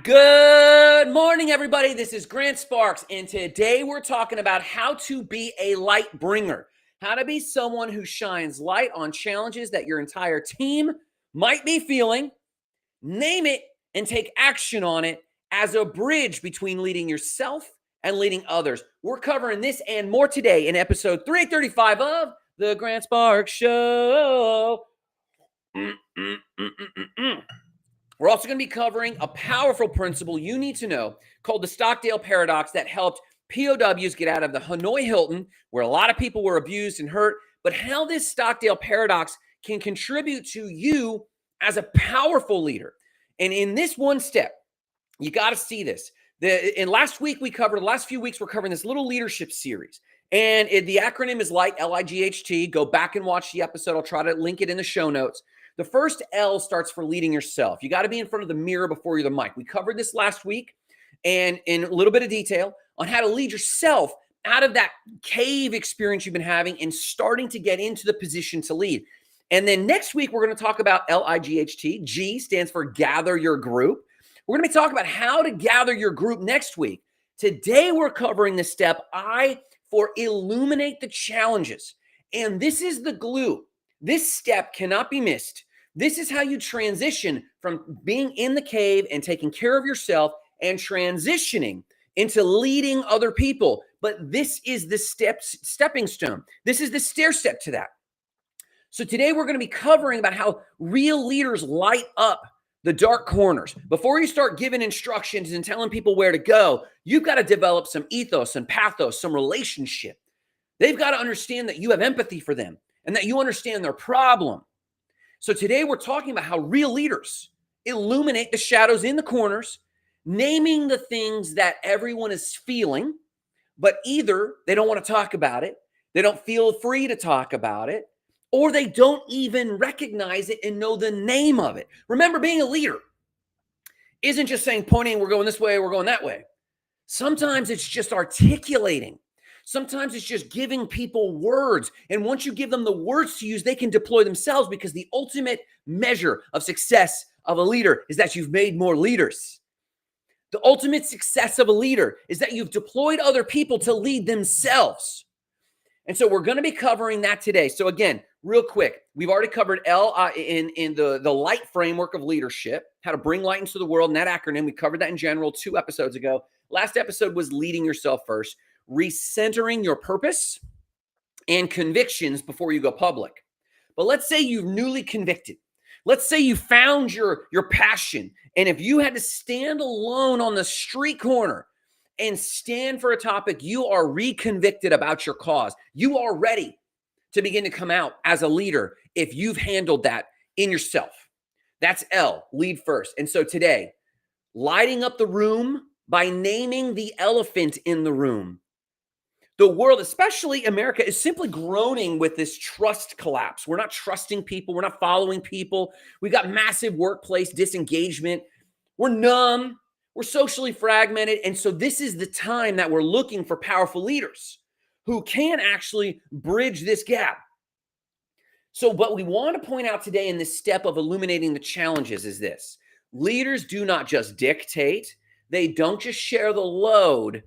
Good morning, everybody. This is Grant Sparks, and today we're talking about how to be a light bringer, how to be someone who shines light on challenges that your entire team might be feeling, name it, and take action on it as a bridge between leading yourself and leading others. We're covering this and more today in episode 335 of The Grant Sparks Show. We're also going to be covering a powerful principle you need to know called the Stockdale Paradox that helped POWs get out of the Hanoi Hilton, where a lot of people were abused and hurt, but how this Stockdale Paradox can contribute to you as a powerful leader. And in this one step, you got to see this. Last few weeks, we're covering this little leadership series. And the acronym is LIGHT, L-I-G-H-T. Go back and watch the episode. I'll try to link it in the show notes. The first L starts for leading yourself. You got to be in front of the mirror before you're the mic. We covered this last week and in a little bit of detail on how to lead yourself out of that cave experience you've been having and starting to get into the position to lead. And then next week, we're going to talk about L-I-G-H-T. G stands for gather your group. We're going to be talking about how to gather your group next week. Today, we're covering the step I for illuminate the challenges. And this is the glue. This step cannot be missed. This is how you transition from being in the cave and taking care of yourself and transitioning into leading other people. But this is the stepping stone. This is the stair step to that. So today we're going to be covering about how real leaders light up the dark corners. Before you start giving instructions and telling people where to go, you've got to develop some ethos and pathos, some relationship. They've got to understand that you have empathy for them and that you understand their problem. So today we're talking about how real leaders illuminate the shadows in the corners, naming the things that everyone is feeling, but either they don't want to talk about it, they don't feel free to talk about it, or they don't even recognize it and know the name of it. Remember, being a leader isn't just saying, pointing, we're going this way, we're going that way. Sometimes it's just articulating. Sometimes it's just giving people words. And once you give them the words to use, they can deploy themselves, because the ultimate measure of success of a leader is that you've made more leaders. The ultimate success of a leader is that you've deployed other people to lead themselves. And so we're going to be covering that today. So again, real quick, we've already covered L in the light framework of leadership, how to bring light into the world, and that acronym. We covered that in general 2 episodes ago. Last episode was leading yourself first, recentering your purpose and convictions before you go public. But let's say you've newly convicted. Let's say you found your passion. And if you had to stand alone on the street corner and stand for a topic, you are reconvicted about your cause. You are ready to begin to come out as a leader if you've handled that in yourself. That's L, lead first. And so today, lighting up the room by naming the elephant in the room. The world, especially America, is simply groaning with this trust collapse. We're not trusting people. We're not following people. We got massive workplace disengagement. We're numb. We're socially fragmented. And so this is the time that we're looking for powerful leaders who can actually bridge this gap. So what we want to point out today in this step of illuminating the challenges is this. Leaders do not just dictate. They don't just share the load.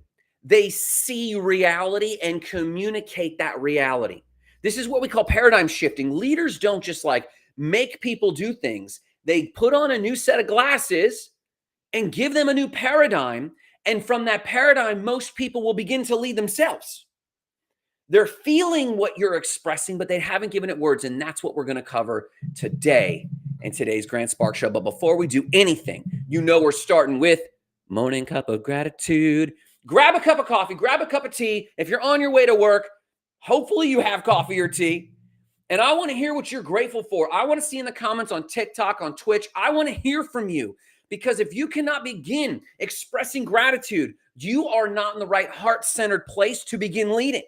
They see reality and communicate that reality. This is what we call paradigm shifting. Leaders don't just like make people do things. They put on a new set of glasses and give them a new paradigm. And from that paradigm, most people will begin to lead themselves. They're feeling what you're expressing, but they haven't given it words. And that's what we're going to cover today in today's Grant Sparks Show. But before we do anything, we're starting with Morning Cup of Gratitude. Grab a cup of coffee, grab a cup of tea. If you're on your way to work, hopefully you have coffee or tea. And I want to hear what you're grateful for. I want to see in the comments on TikTok, on Twitch. I want to hear from you, because if you cannot begin expressing gratitude, you are not in the right heart-centered place to begin leading.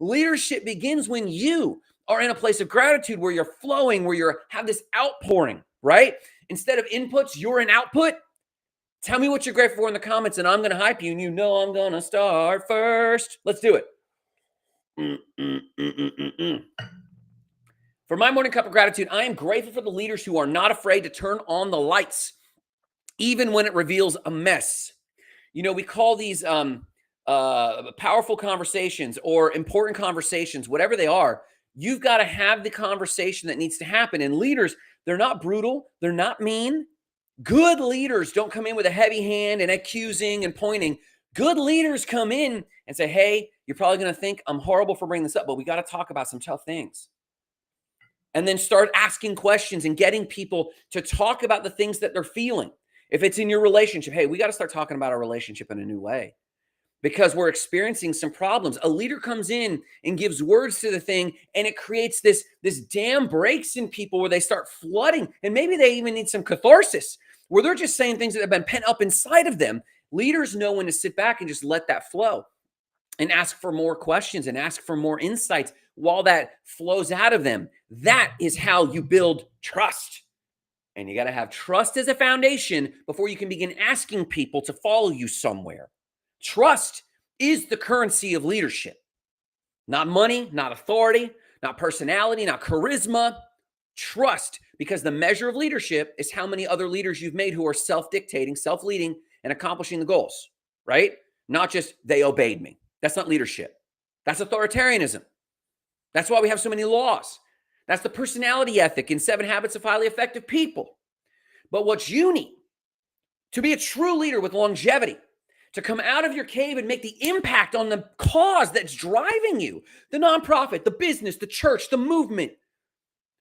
Leadership begins when you are in a place of gratitude, where you're flowing, where you have this outpouring, right? Instead of inputs, you're an output. Tell me what you're grateful for in the comments, and I'm going to hype you, and I'm going to start first. Let's do it. For my morning cup of gratitude, I am grateful for the leaders who are not afraid to turn on the lights. even when it reveals a mess. You know, we call these powerful conversations or important conversations, whatever they are. You've got to have the conversation that needs to happen. And leaders, they're not brutal. They're not mean. Good leaders don't come in with a heavy hand and accusing and pointing. Good leaders come in and say, hey, you're probably going to think I'm horrible for bringing this up, but we got to talk about some tough things. And then start asking questions and getting people to talk about the things that they're feeling. If it's in your relationship, hey, we got to start talking about our relationship in a new way because we're experiencing some problems. A leader comes in and gives words to the thing, and it creates this dam breaks in people where they start flooding, and maybe they even need some catharsis where they're just saying things that have been pent up inside of them. Leaders know when to sit back and just let that flow and ask for more questions and ask for more insights while that flows out of them. That is how you build trust. And you got to have trust as a foundation before you can begin asking people to follow you somewhere. Trust is the currency of leadership. Not money, not authority, not personality, not charisma. Trust, because the measure of leadership is how many other leaders you've made who are self-dictating, self-leading, and accomplishing the goals, right? Not just they obeyed me. That's not leadership. That's authoritarianism. That's why we have so many laws. That's the personality ethic in 7 Habits of Highly Effective People. But what you need to be a true leader with longevity, to come out of your cave and make the impact on the cause that's driving you, the nonprofit, the business, the church, the movement,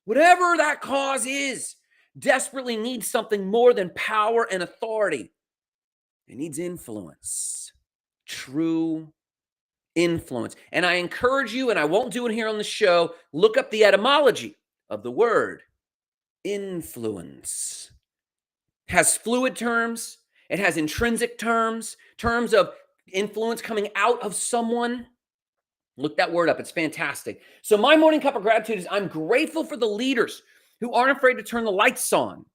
whatever that cause is, desperately needs something more than power and authority. It needs influence, true influence. And I encourage you, and I won't do it here on the show, look up the etymology of the word influence. It has fluid terms. It has intrinsic terms of influence coming out of someone. Look that word up. It's fantastic. So my morning cup of gratitude is I'm grateful for the leaders who aren't afraid to turn the lights on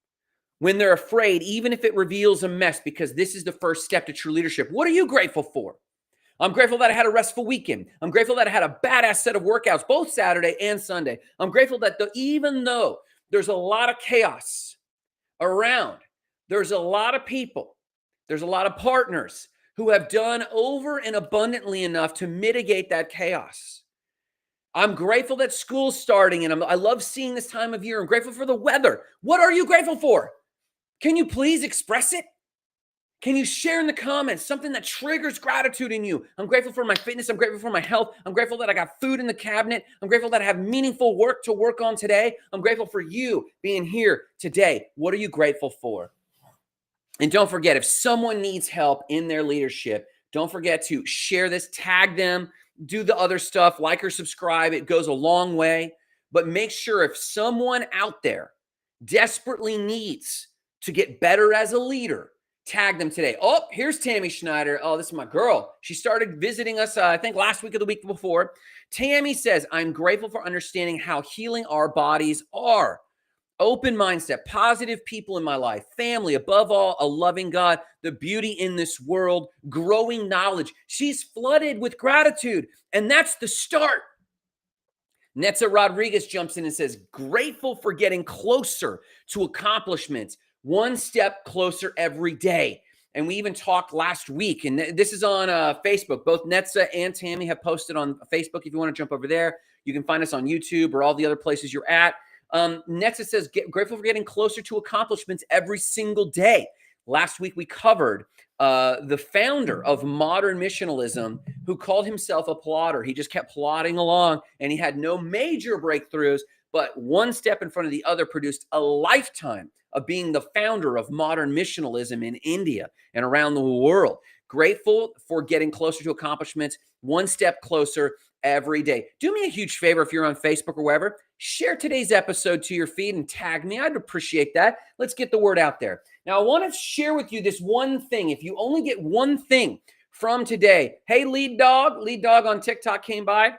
when they're afraid, even if it reveals a mess, because this is the first step to true leadership. What are you grateful for? I'm grateful that I had a restful weekend. I'm grateful that I had a badass set of workouts, both Saturday and Sunday. I'm grateful that even though there's a lot of chaos around, there's a lot of people, there's a lot of partners who have done over and abundantly enough to mitigate that chaos. I'm grateful that school's starting, and I love seeing this time of year. I'm grateful for the weather. What are you grateful for? Can you please express it? Can you share in the comments something that triggers gratitude in you? I'm grateful for my fitness. I'm grateful for my health. I'm grateful that I got food in the cabinet. I'm grateful that I have meaningful work to work on today. I'm grateful for you being here today. What are you grateful for? And don't forget, if someone needs help in their leadership, don't forget to share this, tag them, do the other stuff, like or subscribe. It goes a long way. But make sure if someone out there desperately needs to get better as a leader, tag them today. Oh, here's Tammy Schneider. Oh, this is my girl. She started visiting us, I think last week or the week before. Tammy says, I'm grateful for understanding how healing our bodies are. Open mindset, positive people in my life, family, above all, a loving God, the beauty in this world, growing knowledge. She's flooded with gratitude, and that's the start. Netza Rodriguez jumps in and says, grateful for getting closer to accomplishments, one step closer every day. And we even talked last week, and this is on Facebook. Both Netza and Tammy have posted on Facebook. If you want to jump over there, you can find us on YouTube or all the other places you're at. Netza says, grateful for getting closer to accomplishments every single day. Last week, we covered the founder of modern missionalism who called himself a plodder. He just kept plodding along, and he had no major breakthroughs, but one step in front of the other produced a lifetime of being the founder of modern missionalism in India and around the world. Grateful for getting closer to accomplishments, one step closer every day. Do me a huge favor if you're on Facebook or wherever, share today's episode to your feed and tag me. I'd appreciate that. Let's get the word out there. Now, I want to share with you this one thing. If you only get one thing from today, hey, Lead Dog on TikTok came by.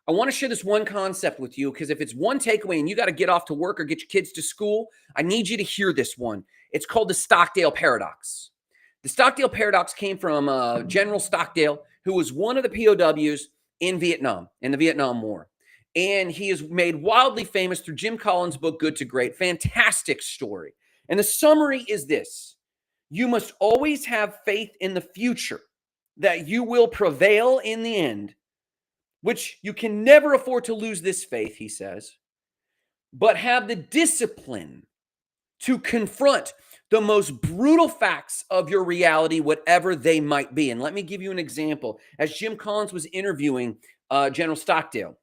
I want to share this one concept with you because if it's one takeaway and you got to get off to work or get your kids to school, I need you to hear this one. It's called the Stockdale Paradox. The Stockdale Paradox came from General Stockdale, who was one of the POWs in Vietnam, in the Vietnam War. And he is made wildly famous through Jim Collins' book, Good to Great. Fantastic story. And the summary is this. You must always have faith in the future that you will prevail in the end, which you can never afford to lose this faith, he says, but have the discipline to confront the most brutal facts of your reality, whatever they might be. And let me give you an example. As Jim Collins was interviewing General Stockdale,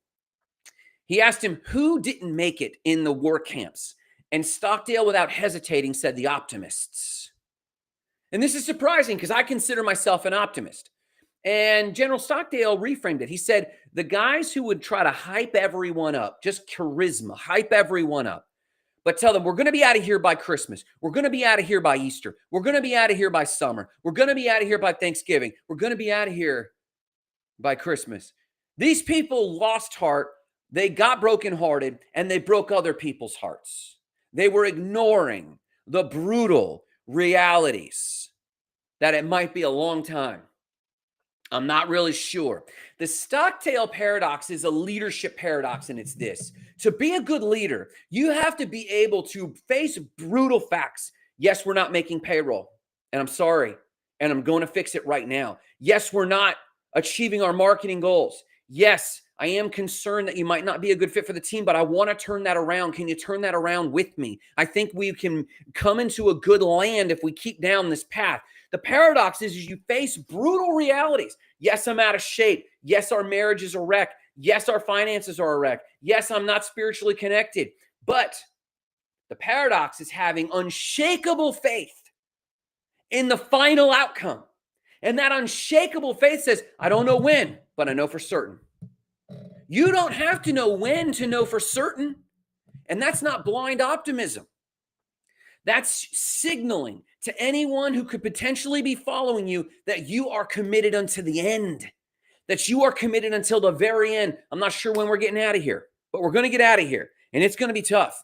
he asked him who didn't make it in the war camps. And Stockdale, without hesitating, said the optimists. And this is surprising because I consider myself an optimist. And General Stockdale reframed it. He said, the guys who would try to hype everyone up, just charisma, hype everyone up, but tell them, we're going to be out of here by Christmas. We're going to be out of here by Easter. We're going to be out of here by summer. We're going to be out of here by Thanksgiving. We're going to be out of here by Christmas. These people lost heart. They got brokenhearted, and they broke other people's hearts. They were ignoring the brutal realities that it might be a long time. I'm not really sure. The Stockdale paradox is a leadership paradox, and it's this. To be a good leader, you have to be able to face brutal facts. Yes, we're not making payroll, and I'm sorry, and I'm going to fix it right now. Yes, we're not achieving our marketing goals. Yes, I am concerned that you might not be a good fit for the team, but I want to turn that around. Can you turn that around with me? I think we can come into a good land if we keep down this path. The paradox is you face brutal realities. Yes, I'm out of shape. Yes, our marriage is a wreck. Yes, our finances are a wreck. Yes, I'm not spiritually connected. But the paradox is having unshakable faith in the final outcome. And that unshakable faith says, I don't know when, but I know for certain. You don't have to know when to know for certain. And that's not blind optimism. That's signaling to anyone who could potentially be following you that you are committed unto the end, that you are committed until the very end. I'm not sure when we're getting out of here, but we're going to get out of here, and it's going to be tough.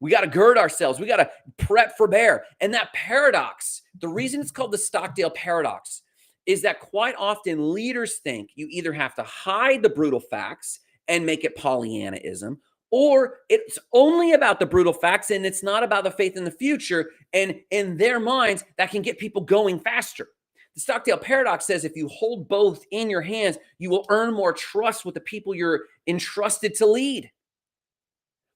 We got to gird ourselves. We got to prep for bear. And that paradox, the reason it's called the Stockdale paradox is that quite often leaders think you either have to hide the brutal facts and make it Pollyannaism, or it's only about the brutal facts and it's not about the faith in the future. And in their minds, that can get people going faster. The Stockdale paradox says if you hold both in your hands, you will earn more trust with the people you're entrusted to lead.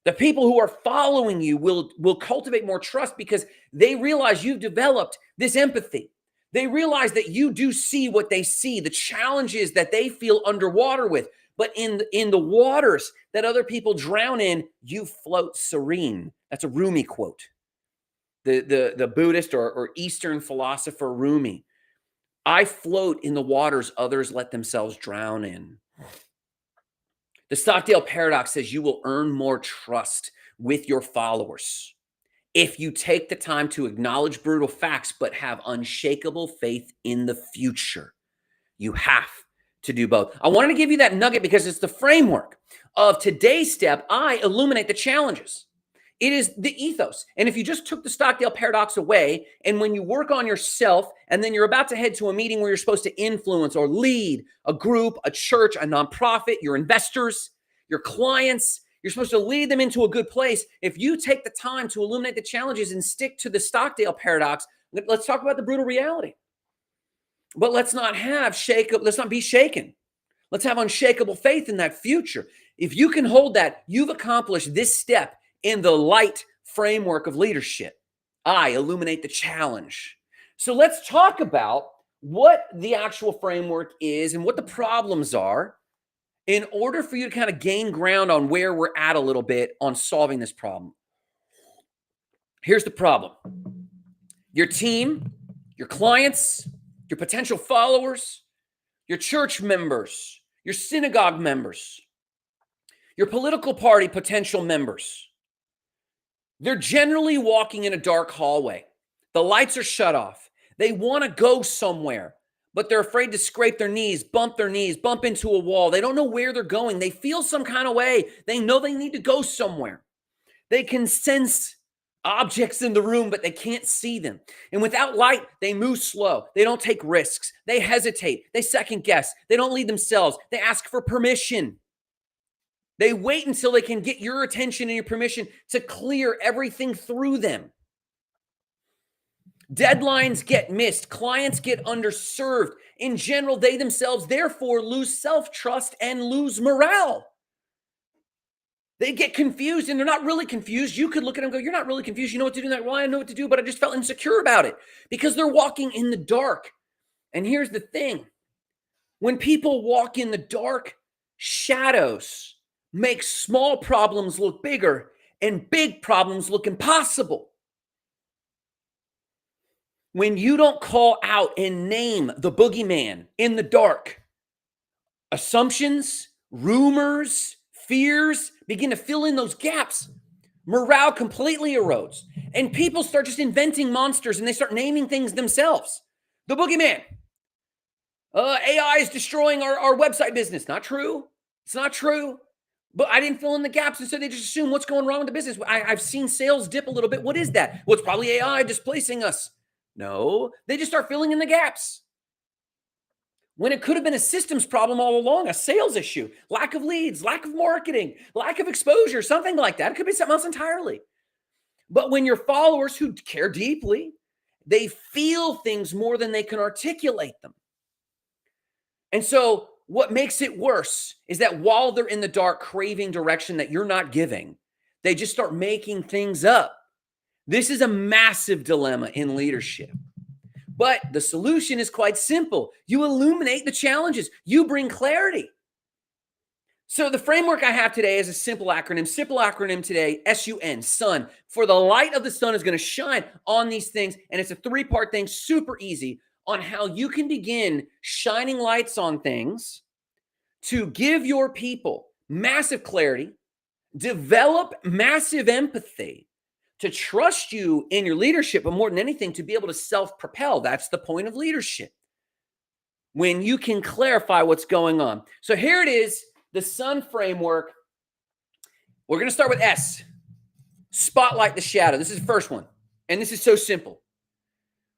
The people who are following you will cultivate more trust because they realize you've developed this empathy. They realize that you do see what they see, the challenges that they feel underwater with. But in the waters that other people drown in, you float serene. That's a Rumi quote. The Buddhist or Eastern philosopher Rumi. I float in the waters others let themselves drown in. The Stockdale paradox says you will earn more trust with your followers if you take the time to acknowledge brutal facts but have unshakable faith in the future. You have to do both. I wanted to give you that nugget because it's the framework of today's step. I illuminate the challenges. It is the ethos. And if you just took the Stockdale paradox away, and when you work on yourself, and then you're about to head to a meeting where you're supposed to influence or lead a group, a church, a nonprofit, your investors, your clients, you're supposed to lead them into a good place. If you take the time to illuminate the challenges and stick to the Stockdale paradox, let's talk about the brutal reality. But let's not be shaken. Let's have unshakable faith in that future. If you can hold that, you've accomplished this step in the light framework of leadership. I illuminate the challenge. So let's talk about what the actual framework is and what the problems are in order for you to kind of gain ground on where we're at a little bit on solving this problem. Here's the problem. Your team, your clients, your potential followers, your church members, your synagogue members, your political party potential members. They're generally walking in a dark hallway. The lights are shut off. They want to go somewhere, but they're afraid to scrape their knees, bump into a wall. They don't know where they're going. They feel some kind of way. They know they need to go somewhere. They can sense objects in the room, but they can't see them. And without light, they move slow. They don't take risks. They hesitate. They second guess. They don't lead themselves. They ask for permission. They wait until they can get your attention and your permission to clear everything through them. Deadlines get missed. Clients get underserved. In general, they themselves, therefore, lose self-trust and lose morale. They get confused, and they're not really confused. You could look at them and go, you're not really confused. You know what to do that? Well, I know what to do, but I just felt insecure about it because they're walking in the dark. And here's the thing. When people walk in the dark, shadows make small problems look bigger and big problems look impossible. When you don't call out and name the boogeyman in the dark, assumptions, rumors, fears begin to fill in those gaps. Morale completely erodes. And people start just inventing monsters and they start naming things themselves. The boogeyman. AI is destroying our website business. Not true. It's not true. But I didn't fill in the gaps, and so they just assume what's going wrong with the business. I've seen sales dip a little bit. What is that? Well, it's probably AI displacing us. No, they just start filling in the gaps. When it could have been a systems problem all along, a sales issue, lack of leads, lack of marketing, lack of exposure, something like that. It could be something else entirely. But when your followers who care deeply, they feel things more than they can articulate them. And so what makes it worse is that while they're in the dark craving direction that you're not giving, they just start making things up. This is a massive dilemma in leadership. But the solution is quite simple. You illuminate the challenges. You bring clarity. So the framework I have today is a simple acronym. Simple acronym today, SUN, sun. For the light of the sun is going to shine on these things. And it's a 3-part thing, super easy, on how you can begin shining lights on things to give your people massive clarity, develop massive empathy, to trust you in your leadership, but more than anything, to be able to self-propel. That's the point of leadership. When you can clarify what's going on. So here it is, the sun framework. We're going to start with S. Spotlight the shadow. This is the first one. And this is so simple.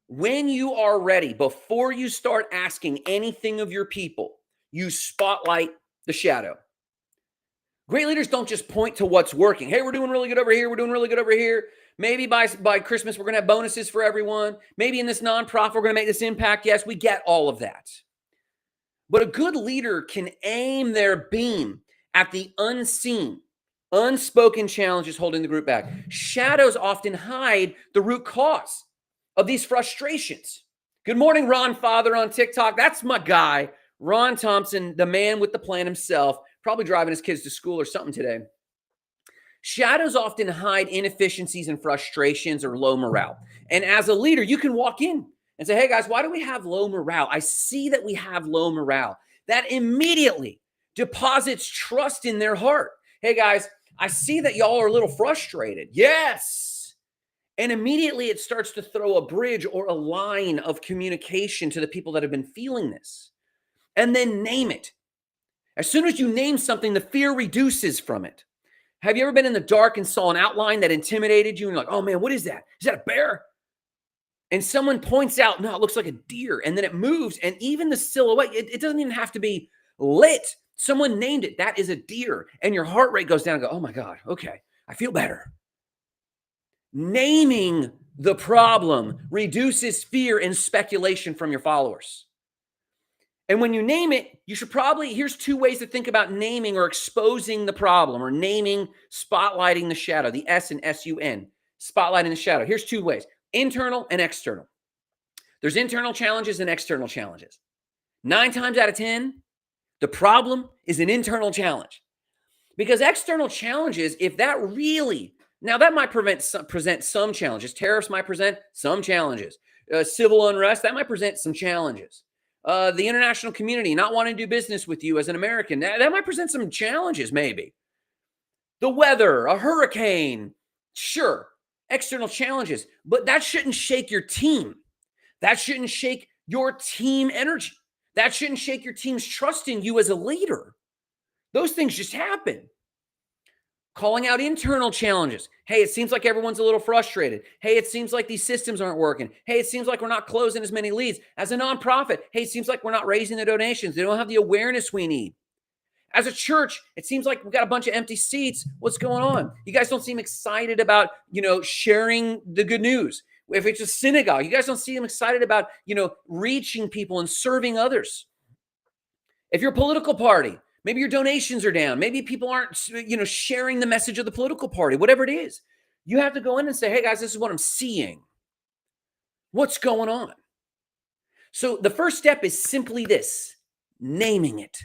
When you are ready, before you start asking anything of your people, you spotlight the shadow. Great leaders don't just point to what's working. Hey, we're doing really good over here. We're doing really good over here. Maybe by Christmas, we're going to have bonuses for everyone. Maybe in this nonprofit, we're going to make this impact. Yes, we get all of that. But a good leader can aim their beam at the unseen, unspoken challenges holding the group back. Shadows often hide the root cause of these frustrations. Good morning, Ron Father on TikTok. That's my guy, Ron Thompson, the man with the plan himself, probably driving his kids to school or something today. Shadows often hide inefficiencies and frustrations or low morale. And as a leader, you can walk in and say, hey guys, why do we have low morale? I see that we have low morale. That immediately deposits trust in their heart. Hey guys, I see that y'all are a little frustrated. Yes. And immediately it starts to throw a bridge or a line of communication to the people that have been feeling this. And then name it. As soon as you name something, the fear reduces from it. Have you ever been in the dark and saw an outline that intimidated you? And you're like, oh man, what is that? Is that a bear? And someone points out, no, it looks like a deer. And then it moves. And even the silhouette, it doesn't even have to be lit. Someone named it. That is a deer. And your heart rate goes down and go, oh my God, okay, I feel better. Naming the problem reduces fear and speculation from your followers. And when you name it, you should probably, here's 2 ways to think about naming or exposing the problem, or naming, spotlighting the shadow, the S and SUN, spotlighting the shadow. Here's 2 ways, internal and external. There's internal challenges and external challenges. 9 times out of 10, the problem is an internal challenge. Because external challenges, if that really, now that might present some challenges. Tariffs might present some challenges. Civil unrest, that might present some challenges. The international community not wanting to do business with you as an American, that might present some challenges maybe. The weather, a hurricane, sure, external challenges, but that shouldn't shake your team. That shouldn't shake your team energy. That shouldn't shake your team's trust in you as a leader. Those things just happen. Calling out internal challenges. Hey, it seems like everyone's a little frustrated. Hey, it seems like these systems aren't working. Hey, it seems like we're not closing as many leads. As a nonprofit, hey, it seems like we're not raising the donations. They don't have the awareness we need. As a church, it seems like we've got a bunch of empty seats. What's going on? You guys don't seem excited about, sharing the good news. If it's a synagogue, you guys don't see them excited about, reaching people and serving others. If you're a political party, maybe your donations are down. Maybe people aren't, sharing the message of the political party, whatever it is. You have to go in and say, hey guys, this is what I'm seeing. What's going on? So the first step is simply this, naming it.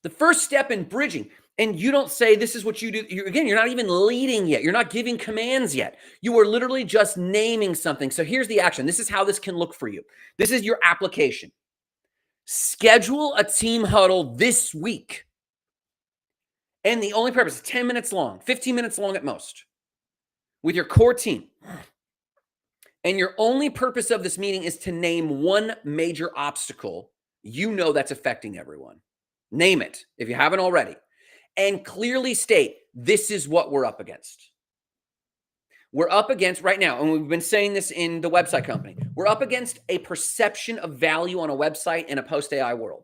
The first step in bridging, and you don't say this is what you do. You're not even leading yet. You're not giving commands yet. You are literally just naming something. So here's the action. This is how this can look for you. This is your application. Schedule a team huddle this week. And the only purpose is 10 minutes long, 15 minutes long at most, with your core team. And your only purpose of this meeting is to name one major obstacle that's affecting everyone. Name it if you haven't already. And clearly state, this is what we're up against. We're up against right now, and we've been saying this in the website company, we're up against a perception of value on a website in a post-AI world.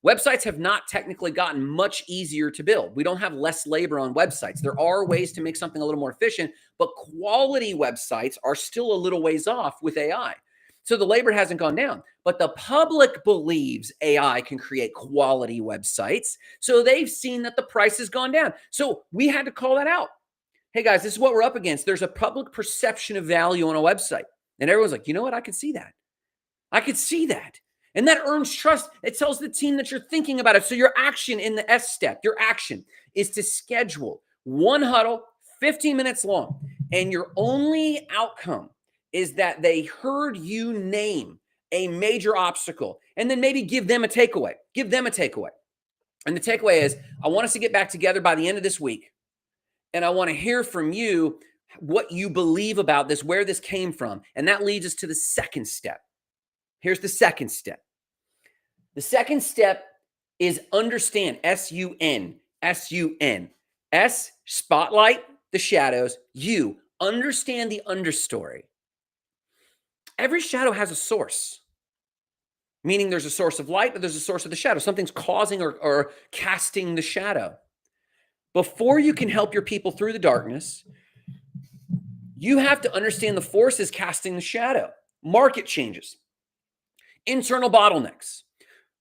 Websites have not technically gotten much easier to build. We don't have less labor on websites. There are ways to make something a little more efficient, but quality websites are still a little ways off with AI. So the labor hasn't gone down, but the public believes AI can create quality websites. So they've seen that the price has gone down. So we had to call that out. Hey guys, this is what we're up against. There's a public perception of value on a website. And everyone's like, you know what? I could see that. I could see that. And that earns trust. It tells the team that you're thinking about it. So your action in the S step, your action is to schedule one huddle, 15 minutes long. And your only outcome is that they heard you name a major obstacle and then maybe give them a takeaway. Give them a takeaway. And the takeaway is, I want us to get back together by the end of this week. And I want to hear from you what you believe about this, where this came from. And that leads us to the second step. Here's the second step. The second step is understand, S-U-N, S-U-N. S, spotlight the shadows. U, understand the understory. Every shadow has a source, meaning there's a source of light, but there's a source of the shadow. Something's causing or casting the shadow. Before you can help your people through the darkness, you have to understand the forces casting the shadow. Market changes, internal bottlenecks,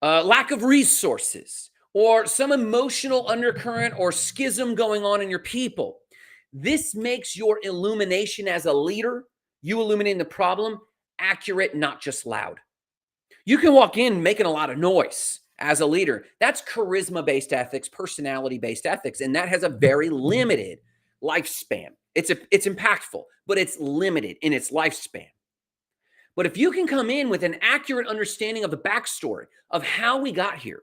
lack of resources, or some emotional undercurrent or schism going on in your people. This makes your illumination as a leader, you illuminating the problem, accurate, not just loud. You can walk in making a lot of noise as a leader. That's charisma-based ethics, personality-based ethics, and that has a very limited lifespan. It's impactful, but it's limited in its lifespan. But if you can come in with an accurate understanding of the backstory of how we got here,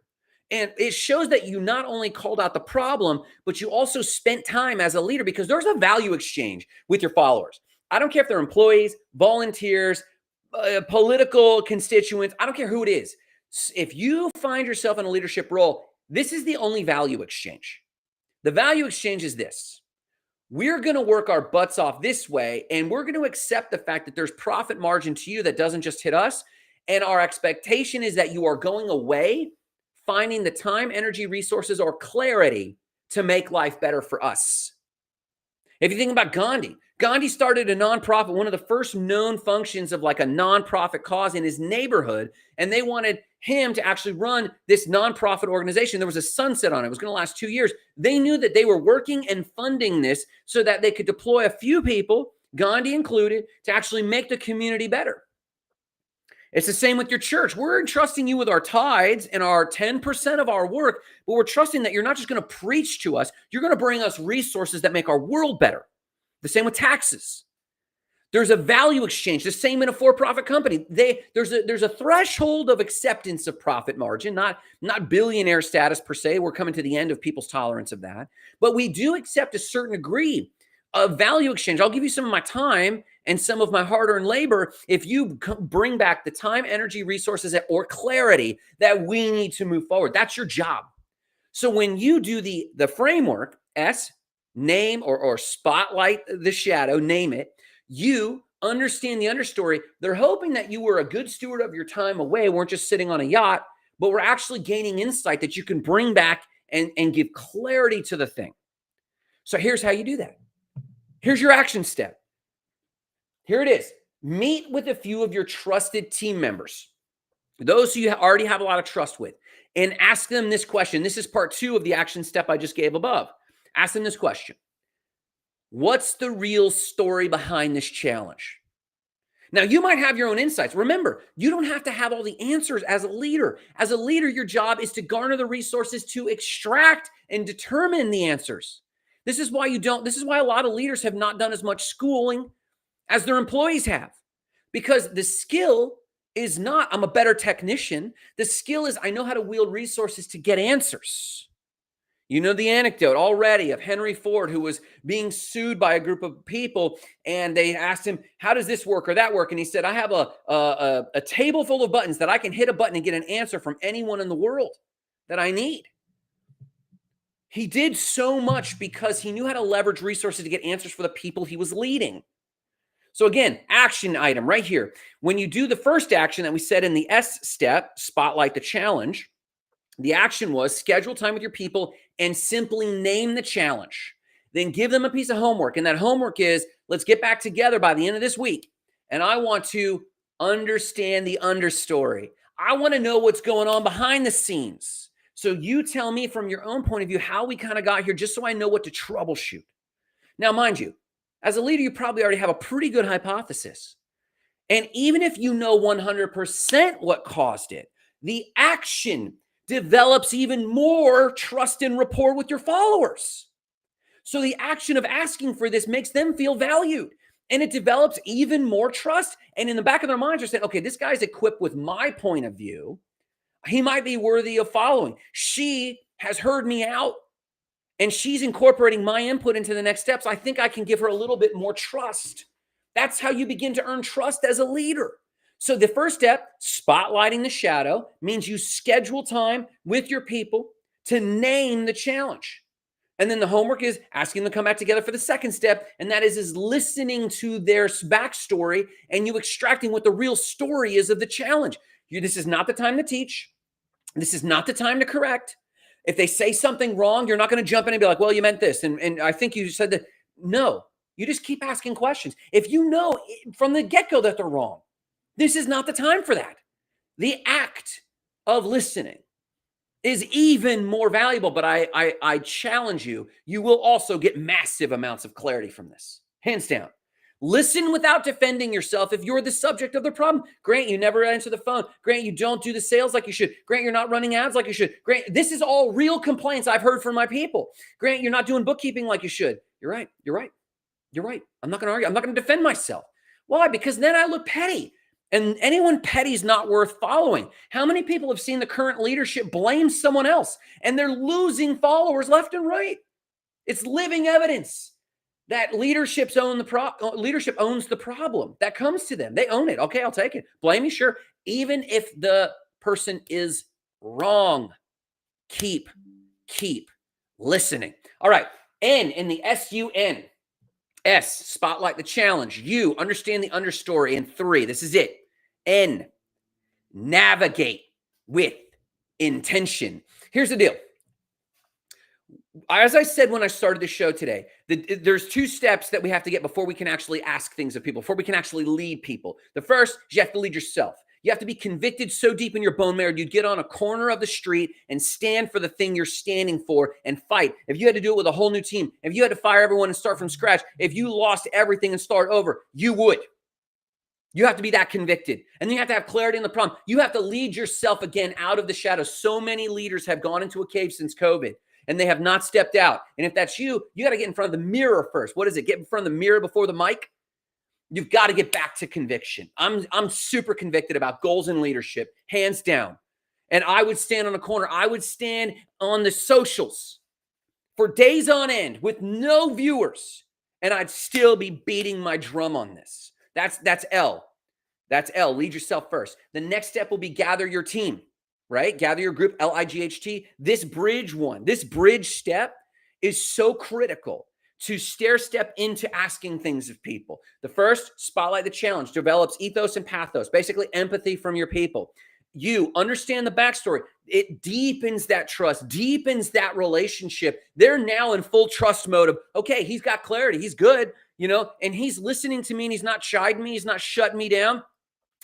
and it shows that you not only called out the problem, but you also spent time as a leader, because there's a value exchange with your followers. I don't care if they're employees, volunteers, political constituents. I don't care who it is. If you find yourself in a leadership role, this is the only value exchange. The value exchange is this. We're going to work our butts off this way, and we're going to accept the fact that there's profit margin to you that doesn't just hit us. And our expectation is that you are going away, finding the time, energy, resources, or clarity to make life better for us. If you think about Gandhi, Gandhi started a nonprofit, one of the first known functions of like a nonprofit cause in his neighborhood, and they wanted him to actually run this nonprofit organization. There was a sunset on it. It was going to last 2 years. They knew that they were working and funding this so that they could deploy a few people, Gandhi included, to actually make the community better. It's the same with your church. We're entrusting you with our tithes and our 10% of our work, but we're trusting that you're not just going to preach to us. You're going to bring us resources that make our world better. The same with taxes. There's a value exchange. The same in a for-profit company. There's a threshold of acceptance of profit margin, not billionaire status per se. We're coming to the end of people's tolerance of that. But we do accept a certain degree of value exchange. I'll give you some of my time and some of my hard-earned labor if you bring back the time, energy, resources, or clarity that we need to move forward. That's your job. So when you do the framework, S, name or spotlight the shadow, name it, you understand the understory. They're hoping that you were a good steward of your time away, weren't just sitting on a yacht, but we're actually gaining insight that you can bring back and give clarity to the thing. So here's how you do that. Here's your action step. Here it is. Meet with a few of your trusted team members, those who you already have a lot of trust with, and ask them this question. This is part 2 of the action step I just gave above. Ask them this question. What's the real story behind this challenge? Now, you might have your own insights. Remember, you don't have to have all the answers as a leader. As a leader, your job is to garner the resources to extract and determine the answers. This is why a lot of leaders have not done as much schooling as their employees have. Because the skill is not, I'm a better technician. The skill is, I know how to wield resources to get answers. You know the anecdote already of Henry Ford, who was being sued by a group of people, and they asked him, how does this work or that work? And he said, I have a table full of buttons that I can hit a button and get an answer from anyone in the world that I need. He did so much because he knew how to leverage resources to get answers for the people he was leading. So again, action item right here. When you do the first action that we said in the S step, spotlight the challenge, the action was schedule time with your people and simply name the challenge. Then give them a piece of homework. And that homework is, let's get back together by the end of this week. And I want to understand the understory. I want to know what's going on behind the scenes. So you tell me from your own point of view how we kind of got here, just so I know what to troubleshoot. Now, mind you, as a leader, you probably already have a pretty good hypothesis. And even if you know 100% what caused it, the action develops even more trust and rapport with your followers. So the action of asking for this makes them feel valued, and it develops even more trust. And in the back of their minds, they're saying, okay, this guy's equipped with my point of view. He might be worthy of following. She has heard me out, and she's incorporating my input into the next steps. I think I can give her a little bit more trust. That's how you begin to earn trust as a leader. So the first step, spotlighting the shadow, means you schedule time with your people to name the challenge. And then the homework is asking them to come back together for the second step, and that is listening to their backstory and you extracting what the real story is of the challenge. This is not the time to teach. This is not the time to correct. If they say something wrong, you're not going to jump in and be like, well, you meant this. And I think you said that. No, you just keep asking questions. If you know from the get-go that they're wrong, this is not the time for that. The act of listening is even more valuable, but I challenge you, you will also get massive amounts of clarity from this, hands down. Listen without defending yourself if you're the subject of the problem. Grant, you never answer the phone. Grant, you don't do the sales like you should. Grant, you're not running ads like you should. Grant, this is all real complaints I've heard from my people. Grant, you're not doing bookkeeping like you should. You're right. You're right. You're right. I'm not going to argue. I'm not going to defend myself. Why? Because then I look petty. And anyone petty is not worth following. How many people have seen the current leadership blame someone else and they're losing followers left and right? It's living evidence that leadership owns the problem that comes to them. They own it. Okay, I'll take it. Blame me, sure. Even if the person is wrong, keep listening. All right. N in the S-U-N. S, spotlight the challenge. U, understand the understory. And 3, this is it. N, navigate with intention. Here's the deal. As I said when I started the show today, there's 2 steps that we have to get before we can actually ask things of people, before we can actually lead people. The first is you have to lead yourself. You have to be convicted so deep in your bone marrow, you'd get on a corner of the street and stand for the thing you're standing for and fight. If you had to do it with a whole new team, if you had to fire everyone and start from scratch, if you lost everything and start over, you would. You have to be that convicted. And then you have to have clarity in the problem. You have to lead yourself again out of the shadows. So many leaders have gone into a cave since COVID and they have not stepped out. And if that's you, you got to get in front of the mirror first. What is it? Get in front of the mirror before the mic? You've got to get back to conviction. I'm super convicted about goals and leadership, hands down. And I would stand on a corner. I would stand on the socials for days on end with no viewers, and I'd still be beating my drum on this. That's L. That's L. Lead yourself first. The next step will be gather your team, right? Gather your group, L-I-G-H-T. This bridge step is so critical to stair step into asking things of people. The first, spotlight the challenge, develops ethos and pathos, basically empathy from your people. You understand the backstory. It deepens that trust, deepens that relationship. They're now in full trust mode of, okay, he's got clarity. He's good. and he's listening to me and he's not chiding me. He's not shutting me down.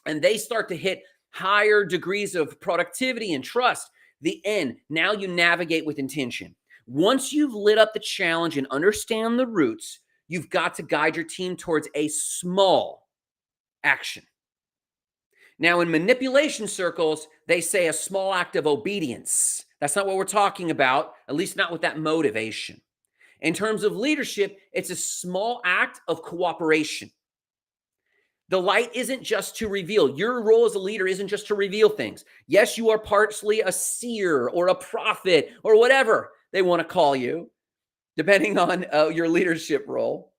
And they start to hit higher degrees of productivity and trust. The end. Now you navigate with intention. Once you've lit up the challenge and understand the roots, you've got to guide your team towards a small action. Now, in manipulation circles, they say a small act of obedience. That's not what we're talking about, at least not with that motivation. In terms of leadership, it's a small act of cooperation. The light isn't just to reveal. Your role as a leader isn't just to reveal things. Yes, you are partially a seer or a prophet or whatever they want to call you, depending on your leadership role.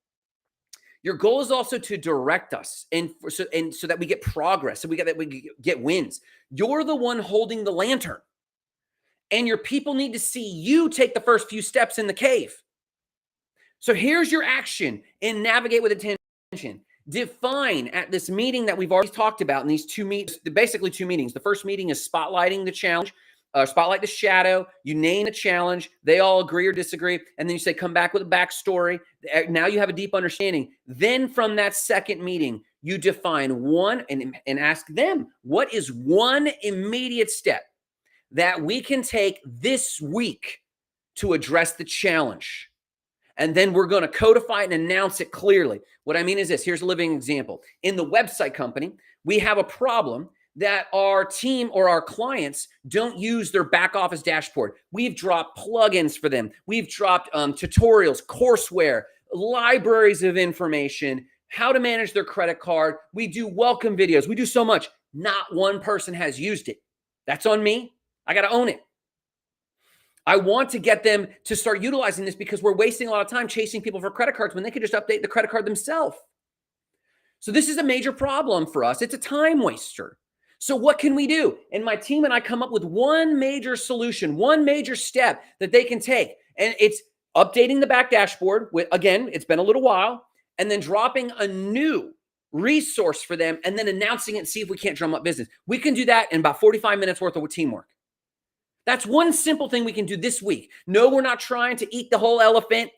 Your goal is also to direct us and so that we get progress, so we get wins. You're the one holding the lantern, and your people need to see you take the first few steps in the cave. So here's your action and navigate with attention. Define at this meeting that we've already talked about in these basically two meetings. The first meeting is spotlighting the challenge, spotlight the shadow. You name the challenge. They all agree or disagree. And then you say, come back with a backstory. Now you have a deep understanding. Then from that second meeting, you define one and ask them, what is one immediate step that we can take this week to address the challenge? And then we're going to codify it and announce it clearly. What I mean is this. Here's a living example. In the website company, we have a problem that our team or our clients don't use their back office dashboard. We've dropped plugins for them. We've dropped tutorials, courseware, libraries of information, how to manage their credit card. We do welcome videos. We do so much. Not one person has used it. That's on me. I got to own it. I want to get them to start utilizing this because we're wasting a lot of time chasing people for credit cards when they could just update the credit card themselves. So this is a major problem for us. It's a time waster. So what can we do? And my team and I come up with one major solution, one major step that they can take. And it's updating the back dashboard. Again, it's been a little while. And then dropping a new resource for them and then announcing it and see if we can't drum up business. We can do that in about 45 minutes worth of teamwork. That's one simple thing we can do this week. No, we're not trying to eat the whole elephant,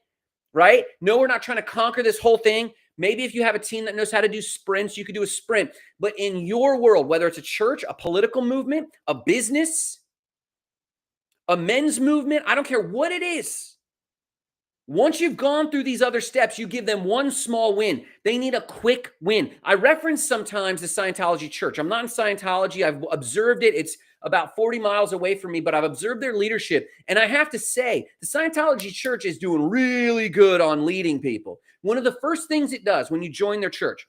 right? No, we're not trying to conquer this whole thing. Maybe if you have a team that knows how to do sprints, you could do a sprint. But in your world, whether it's a church, a political movement, a business, a men's movement, I don't care what it is. Once you've gone through these other steps, you give them one small win. They need a quick win. I reference sometimes the Scientology church. I'm not in Scientology. I've observed it. It's about 40 miles away from me, but I've observed their leadership. And I have to say, the Scientology church is doing really good on leading people. One of the first things it does when you join their church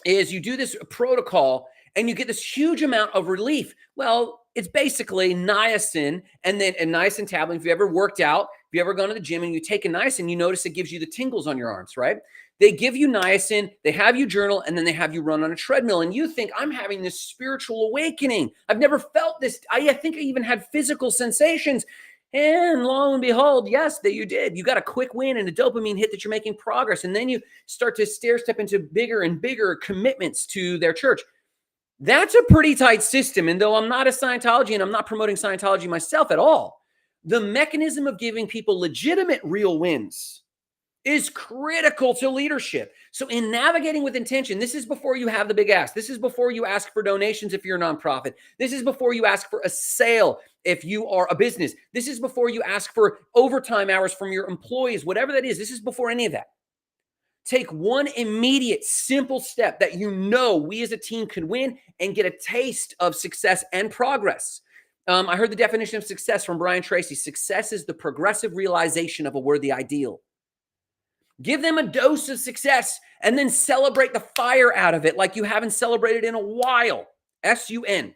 is you do this protocol and you get this huge amount of relief. Well, it's basically niacin and then a niacin tablet. If you ever worked out, if you ever gone to the gym and you take a niacin, you notice it gives you the tingles on your arms, right? They give you niacin, they have you journal, and then they have you run on a treadmill. And you think, I'm having this spiritual awakening. I've never felt this. I think I even had physical sensations. And lo and behold, yes, that you did. You got a quick win and a dopamine hit that you're making progress. And then you start to step into bigger and bigger commitments to their church. That's a pretty tight system. And though I'm not a Scientology and I'm not promoting Scientology myself at all, the mechanism of giving people legitimate real wins is critical to leadership. So in navigating with intention, this is before you have the big ask. This is before you ask for donations if you're a nonprofit. This is before you ask for a sale if you are a business. This is before you ask for overtime hours from your employees, whatever that is. This is before any of that. Take one immediate, simple step that you know we as a team could win and get a taste of success and progress. I heard the definition of success from Brian Tracy. Success is the progressive realization of a worthy ideal. Give them a dose of success and then celebrate the fire out of it like you haven't celebrated in a while. S-U-N.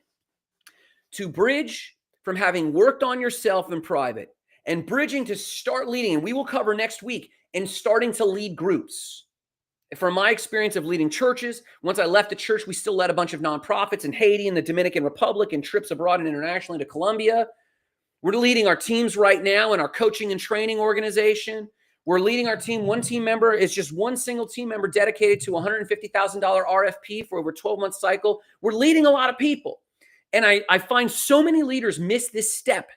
To bridge from having worked on yourself in private and bridging to start leading, and we will cover next week, and starting to lead groups. From my experience of leading churches, once I left the church, we still led a bunch of nonprofits in Haiti and the Dominican Republic and trips abroad and internationally to Colombia. We're leading our teams right now in our coaching and training organization. We're leading our team. One team member is just one single team member dedicated to $150,000 RFP for over a 12-month cycle. We're leading a lot of people. And I find so many leaders miss this step.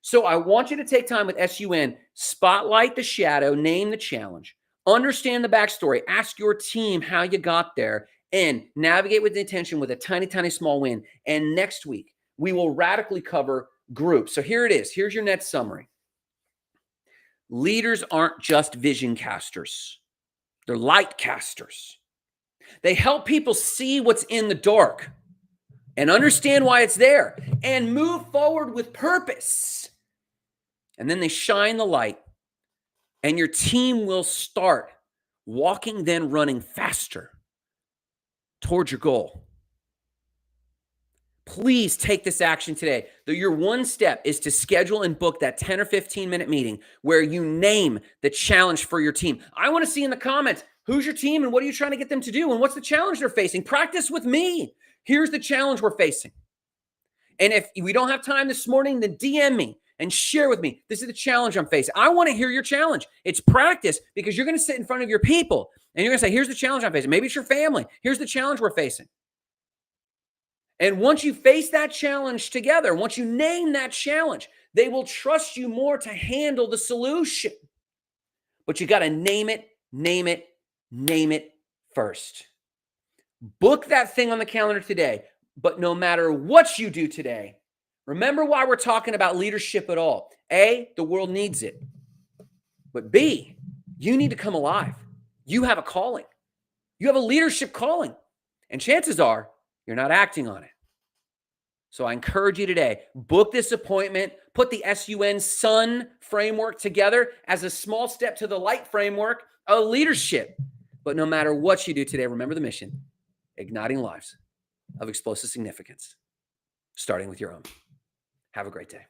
So I want you to take time with SUN, spotlight the shadow, name the challenge, Understand the backstory. Ask your team how you got there and navigate with intention with a tiny, tiny small win. And next week, we will radically cover groups. So here it is. Here's your net summary. Leaders aren't just vision casters. They're light casters. They help people see what's in the dark and understand why it's there and move forward with purpose. And then they shine the light, and your team will start walking, then running faster towards your goal. Please take this action today. Your one step is to schedule and book that 10 or 15-minute meeting where you name the challenge for your team. I want to see in the comments, who's your team and what are you trying to get them to do? And what's the challenge they're facing? Practice with me. Here's the challenge we're facing. And if we don't have time this morning, then DM me and share with me. This is the challenge I'm facing. I want to hear your challenge. It's practice because you're going to sit in front of your people and you're going to say, here's the challenge I'm facing. Maybe it's your family. Here's the challenge we're facing. And once you face that challenge together, once you name that challenge, they will trust you more to handle the solution. But you got to name it first. Book that thing on the calendar today. But no matter what you do today, remember why we're talking about leadership at all. A, the world needs it. But B, you need to come alive. You have a calling. You have a leadership calling. And chances are you're not acting on it. So I encourage you today, book this appointment, put the SUN framework together as a small step to the light framework of leadership. But no matter what you do today, remember the mission, igniting lives of explosive significance, starting with your own. Have a great day.